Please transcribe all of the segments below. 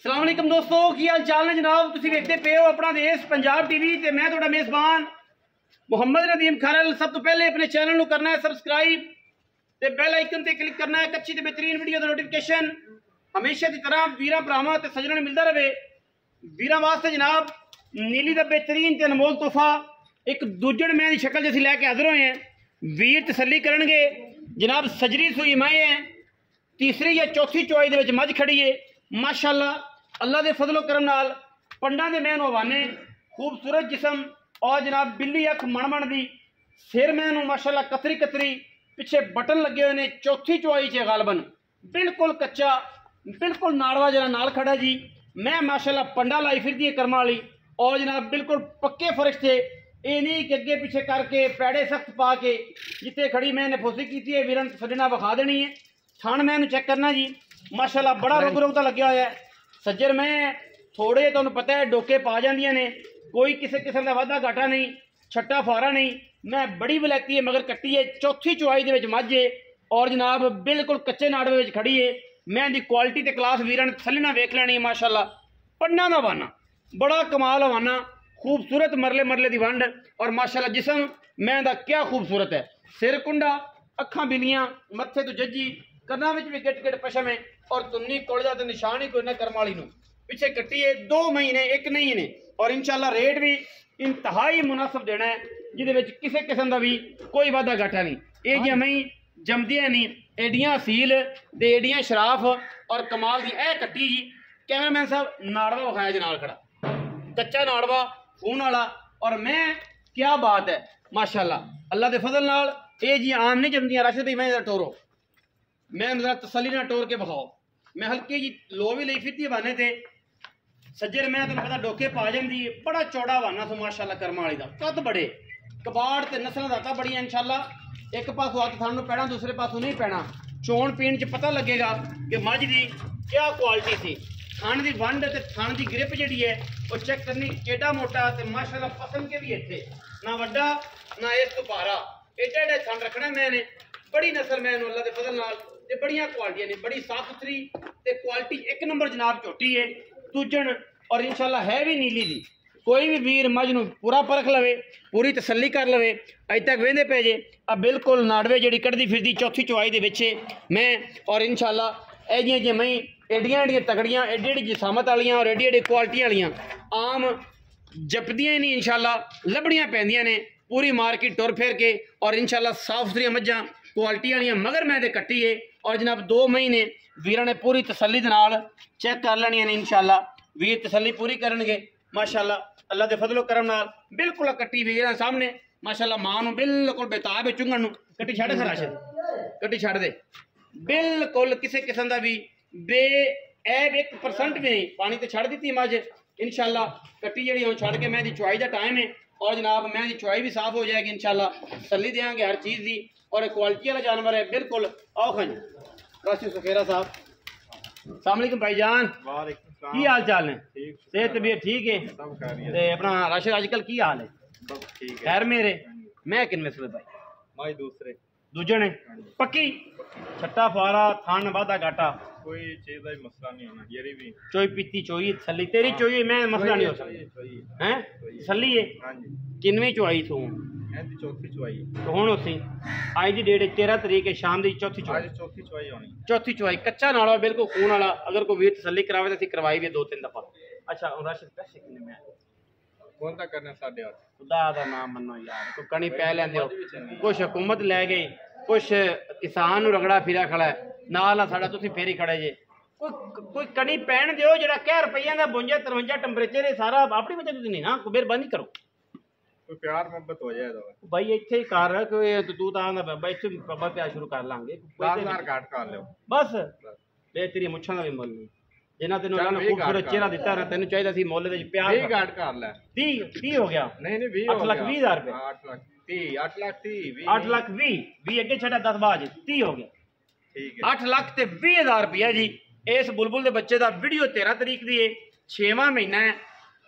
अस्सलाम वालेकुम दोस्तों, की हाल चाल ने जनाब। तुसीं वेखदे पे हो अपना देश पंजाब टीवी ते मैं तुहाडा मेज़बान मुहम्मद नदीम खारल। सब तो पहले अपने चैनल को करना है सबसक्राइब ते बेल आइकन ते क्लिक करना है। अच्छी ते बेहतरीन वीडियो का नोटिफिकेशन हमेशा की तरह वीरां भरावां ते सज्जणां नूं मिलदा रहे। वीरां वास्ते जनाब नीली दा बेहतरीन ते अनमोल तोहफा एक दूजड़ मैं की शक्ल जैसी लैके हाजिर होए हैं। वीर तसल्ली करनगे जनाब। सजरी सुई मैं है, तीसरी या चौथी चौई दे विच मझ खड़ी है माशाअल्लाह। अल्लाह के फजलो करम नाल पंडा दे मैनू हवाने खूबसूरत जिसम और जनाब बिल्ली अख मणमण दी सिर मैनू माशाअल्लाह कतरी कतरी पिछे बटन लगे हुए ने। चौथी चौई च गालबन बिल्कुल कच्चा बिल्कुल नाड़वा जरा नाल खड़ा जी। मैं माशाअल्लाह पंडा लाई फिरदी है कर्मा वाली और जनाब बिल्कुल पक्के फर्श थे। ये नहीं कि अगे पिछे करके पैड़े सख्त पा के जिथे खड़ी मैंने फुसी की है वीरन सजना विखा देनी है। थान मैंने चेक करना जी माशाअल्लाह बड़ा रुग रुगदा लग्या होया है। सज्जर मैं थोड़े तुहानूं पता है डोके पा जांदियां ने, कोई किसी किस्म का वाधा घाटा नहीं, छट्टा फारा नहीं। मैं बड़ी वलैती है मगर कट्टी है। चौथी चौई दे विच मझ है और जनाब बिल्कुल कच्चे नाड़वे विच खड़ी है। मैं दी क्वालिटी ते क्लास वीरन थल्ले ना वेख लैनी माशाअल्लाह। पन्ना दा वाना बड़ा कमाल हवाना, खूबसूरत मरले मरले दी वंड और माशाअल्लाह जिसम मैं दा क्या खूबसूरत है। सिर कुंडा, अखां बिलियां, मत्थे तो जज्जी, कन्ना विच भी गिट गिट पशम है और तुन्नी कोलजा ते निशान ही कोई ना कर्म वाली नूं। पिछे कट्टी है 2 महीने एक नहीं ने और इंशाअल्लाह रेट भी इंतहाई मुनासिब देना है जिहदे विच किसी किस्म का भी कोई वाधा घाटा नहीं। ये जी मई जमदियां नहीं, एडियां सील ते एडियां शराफ और कमाल दी ए कट्टी जी। कैमरामैन साहब नाड़वा विखाया जी नाल खड़ा, कच्चा नाड़वा खून वाला और मैं क्या बात है माशाअल्लाह। अल्लाह के फजल नाल ये जी आम नहीं जमदियां। राशिद भाई मैं टोरो मैं जरा तसली ना टोर के बखाओ। मैं हल्की जी लो भी ली फिरती बहाने थे सज्जर मैं तुम पता डोके पा जाती है। बड़ा चौड़ा बहाना सो माशाअल्लाह कर्मा वाली का कद बड़े कबाड़ ते नस्ल दाता बड़ियां इंशाअल्लाह। एक पासों हथ थानू पैना दूसरे पासों नहीं पैना। चोण पीण च पता लगेगा कि मझ की क्या क्वालिटी थी। थान की वंड ते थान की ग्रिप जी है वो चेक करनी केडा मोटा ते माशाअल्लाह पसंद के भी इतने ना वड्डा ना इस तो पारा एडे एडे थान रखना। मैंने बड़ी नस्ल मैनू अल्लाह के फजल नाल ते बड़ियां क्वालिटियां ने, बड़ी साफ सुथरी ते क्वालिटी एक नंबर जनाब झोटी है तुजन और इंशाअल्लाह है भी नीली दी। कोई भी वीर मझ नूं पूरा परख लवे, पूरी तसल्ली कर लवे। अज तक वेंदे पे जे अब बिल्कुल नाड़वे जिहड़ी कढ़दी फिरदी चौथी चौई दे विच मैं और इंशाअल्लाह ए जियां जियां मई एडियां एडियां तगड़ियां एडी एडी जिसामत वालियां और एडी एडी क्वालिटी वालियां आम जपदियां नहीं इंशाअल्लाह लभड़ियां पैंदियां ने पूरी मार्केट टुर फिर के और इंशाअल्लाह साफ सुथरी मझां क्वालिटी वालियां मगर मैं ते कट्टी है और जनाब 2 महीने वीरां ने पूरी तसल्ली दे नाल चेक कर लैणियां ने इंशाअल्लाह। वीर तसल्ली पूरी करनगे माशाअल्लाह अल्लाह के फजलो करम नाल। बिल्कुल कट्टी वीरां सामने माशाअल्लाह मां नूं बिल्कुल बेताब है चुंगण नूं। कट्टी छड़ दे राशिद, कट्टी छड़ दे बिल्कुल किसी किस्म का भी बे ऐब 1% भी नहीं। पानी तो छड़ दी मझ इंशाअल्लाह। कट्टी जी हम छड़ के मैं चुआई का टाइम है और जनाब मैं चुआई भी साफ हो जाएगी इंशाअल्लाह। तसल्ली देंगे हर चीज़ की और क्वालिटी वाला जानवर है बिल्कुल। आओ खंज राशिद सुखेरा साहब, अस्सलाम वालेकुम भाईजान, की हाल चाल है? सेहत तबीयत ठीक है? ते अपना राशिद आजकल की हाल है? खैर मेरे मैं किन नस्ल भाई दूजे ने पक्की छट्टा फारा थान वादा घाटा कोई चीज का मसला नहीं होना। ये भी चोई पीती चोई तसल्ली तेरी चोई मैं मसला नहीं हो सकता हैं तसल्ली है। किनवी चुआई तू? चौथी चुआई तो हुण उसी अज की डेट 13 तरीक है शाम की चौथी चुआई होनी। चौथी चुआई कच्चा नाड़ा बिल्कुल खून वाला। अगर कोई वीर तसल्ली करावे तो करवाई भी 2-3 दफा। अच्छा राशिद पैसे कितने में कौन सा करना 8.5 खुदा दा नाम मनो यार। कोई कणी पै लेंदे हो, कुछ हुकूमत लै गई, कुछ किसान नूं रगड़ा फिरा खड़ा है नाल ना साडा तुसीं फेरी खड़े जे। कोई कणी पैण दिओ जेड़ा कह रुपइयां दा 52-53 टैंपरेचर है सारा अपनी वजह तो नहीं ना। कोई मेहरबानी करो, कोई प्यार मोहब्बत हो जाए तो भाई इत्थे ही कर कोई तू तां दा बाबा इत्थे बाबा प्यार शुरू कर लांगे। 10,000 घाट कर लियो बस ते तेरी मुच्छां दा भी मुੱਲ नहीं जिन्ना तेनों अल्लाह ने खूबसूरत चेहरा दिता है तेनों चाहिदा सी मुੱਲ दे प्यार 20 घाट कर ले। 30 हो गया नहीं 20 8,20,000 रुपए 8 लाख 30 8 लाख 20 अगे छड़ा 10 बाज 30 हो गया। ठीक है 8 लाख ते 20,000 रुपया जी। इस बुलबुल के बच्चे का वीडियो 13 तरीक की है 6वां महीना है।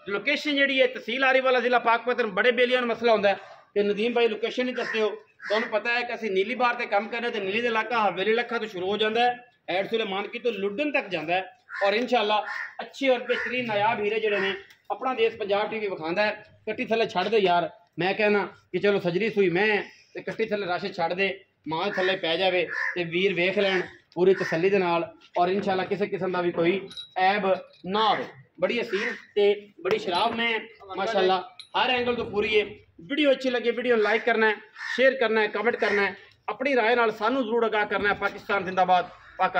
लोकेशन जी है तहसील आरीवाला जिला पाकपतन बड़े बेलिया मसला होंगे कि नदीम भाई लोकेशन नहीं दसते हो। तो पता है कि असं नीली बार से काम कर रहे तो नीली का इलाका हवेली लखा तो शुरू हो जाता है एड सुलेमान की तो लुडन तक जाता है और इंशाल्लाह अच्छे और बेहतरीन नायाब हीरे जड़े ने अपना देश पंजाब टीवी विखांदा है। कट्टी थले छड़ दे यार, मैं कहना कि चलो सजरी सुई मैं ते कट्टी थले रश छड़ दे, मां थले पै जावे ते वीर वेख लैन पूरी तसल्ली दे नाल और इंशाल्लाह किसी किस्म का भी कोई ऐब ना आवे। बड़ी हसीन ते बड़ी शराब में माशाल्लाह हर एंगल तो पूरी है। वीडियो अच्छी लगे वीडियो लाइक करना है, शेयर करना है, कमेंट करना है, अपनी राय नाल सानू जरूर आगाह करना है। पाकिस्तान जिंदाबाद, पाक।